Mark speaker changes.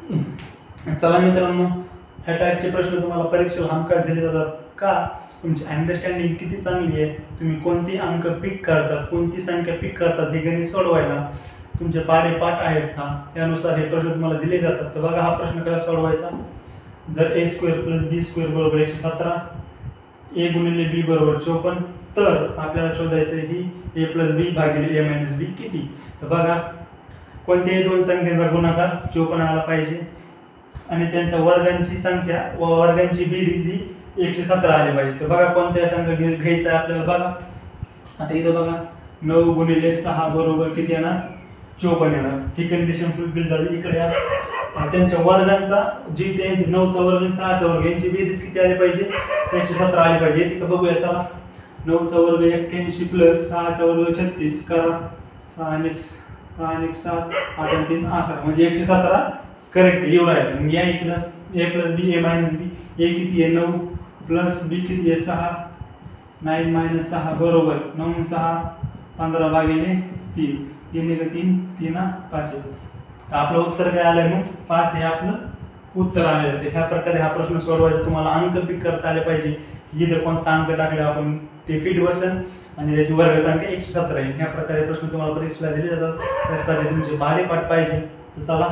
Speaker 1: चला मित्रांनो, ह्या टाईपचे प्रश्न तुम्हाला परीक्षेला हमखास दिले जातात का? तुमची अंडरस्टँडिंग किती चांगली आहे, तुम्ही कोणती अंक पिक करतात, कोणती संख्या पिक करतात हे गणित सोडवायला तुमचे पाठ आहेत का, त्यानुसार हे प्रश्न तुम्हाला दिले जातात. तर बघा, हा प्रश्न कसा सोडवायचा. जर a² + b² बरोबर 117, a गुणिले b बरोबर 54, तर आपल्याला शोधायचं ही a + b भागिले a - b किती. तर बघा, कोणत्याही दोन संख्यांचा गुणाकार 54 आला पाहिजे आणि त्यांच्या वर्गांची संख्या व वर्गांची बेरीज ही 117 आली पाहिजे. तर बघा, कोणत्या संख्या घ्यायचा आहे आपल्याला. बघा आता इथं बघा, 9 गुणिले 6 बरोबर किती येणार, 54 येणार. ही कंडिशन फुलफिल झाली. इकडे या, त्यांच्या वर्गांचा जी ते 9चा वर्ग आणि 6चा वर्ग यांची बेरीज किती आली पाहिजे, 117 आली पाहिजे. तिथं बघूया. चला, 9चा वर्ग 81 प्लस 6चा वर्ग 36 करा. 6 आणि 7 8 आणि 3 11 म्हणजे 117 करेक्ट एवढा आहे. मग या इकडं a + b a - b, a किती आहे 9 प्लस b किती आहे 6, 9 - 6 बरोबर 9 6 15 भागिले 3, 3 1 3 3 5. आपलं उत्तर काय आलंय, मग 5 हे आपलं उत्तर आलेलं आहे. ह्या प्रकारे हा प्रश्न सोडवायचा. तुम्हाला अंक पिक करता आले पाहिजे. इथं कोणता अंक टाकले आपण ते फिट बसेल आणि त्याची वर्गसंख्या 117 आहे. ह्या प्रकारे प्रश्न तुम्हाला परीक्षेला दिले जातात. त्यासाठी तुमचे पाठ पाहिजे. तर चला,